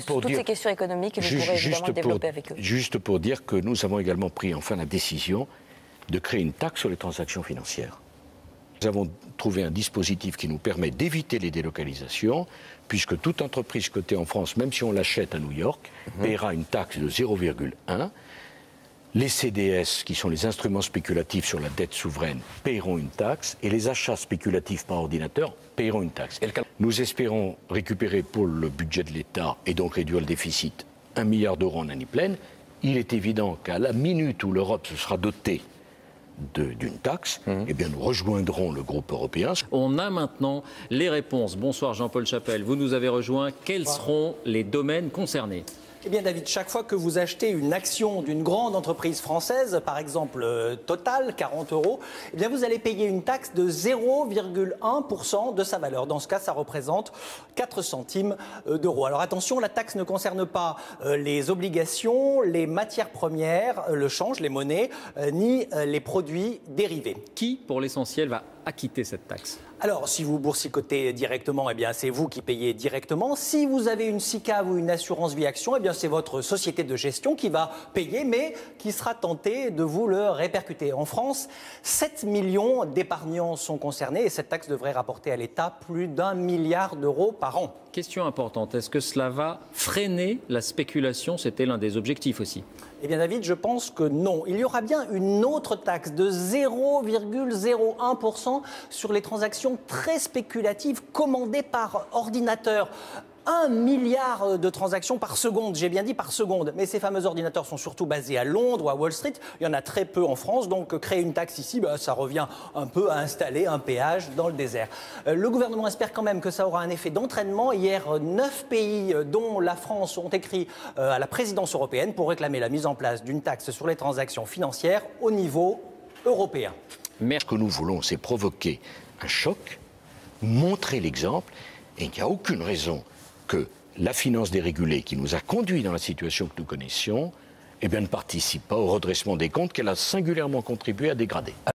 toutes ces questions économiques, vous pourrez évidemment développer avec eux. Juste pour dire que nous avons également pris enfin la décision de créer une taxe sur les transactions financières. Nous avons trouvé un dispositif qui nous permet d'éviter les délocalisations, puisque toute entreprise cotée en France, même si on l'achète à New York, paiera une taxe de 0,1. Les CDS, qui sont les instruments spéculatifs sur la dette souveraine, paieront une taxe, et les achats spéculatifs par ordinateur paieront une taxe. Nous espérons récupérer pour le budget de l'État, et donc réduire le déficit, 1 milliard d'euros en année pleine. Il est évident qu'à la minute où l'Europe se sera dotée d'une taxe, eh bien nous rejoindrons le groupe européen. On a maintenant les réponses. Bonsoir Jean-Paul Chapelle, vous nous avez rejoint. Quels seront les domaines concernés ? Eh bien David, chaque fois que vous achetez une action d'une grande entreprise française, par exemple Total, 40 €, eh bien vous allez payer une taxe de 0,1% de sa valeur. Dans ce cas, ça représente 4 centimes d'euros. Alors attention, la taxe ne concerne pas les obligations, les matières premières, le change, les monnaies, ni les produits dérivés. Qui, pour l'essentiel, va acquitter cette taxe ? Alors, si vous boursicotez directement, eh bien, c'est vous qui payez directement. Si vous avez une SICAV ou une assurance vie action, eh bien, c'est votre société de gestion qui va payer, mais qui sera tentée de vous le répercuter. En France, 7 millions d'épargnants sont concernés et cette taxe devrait rapporter à l'État plus d'1 milliard d'euros par an. Question importante, est-ce que cela va freiner la spéculation ? C'était l'un des objectifs aussi. Eh bien David, je pense que non. Il y aura bien une autre taxe de 0,01% sur les transactions très spéculatives commandées par ordinateur. 1 milliard de transactions par seconde, j'ai bien dit par seconde. Mais ces fameux ordinateurs sont surtout basés à Londres ou à Wall Street. Il y en a très peu en France, donc créer une taxe ici, ça revient un peu à installer un péage dans le désert. Le gouvernement espère quand même que ça aura un effet d'entraînement. Hier, 9 pays, dont la France, ont écrit à la présidence européenne pour réclamer la mise en place d'une taxe sur les transactions financières au niveau européen. Ce que nous voulons, c'est provoquer un choc, montrer l'exemple, et il n'y a aucune raison que la finance dérégulée qui nous a conduits dans la situation que nous connaissions, eh bien, ne participe pas au redressement des comptes qu'elle a singulièrement contribué à dégrader.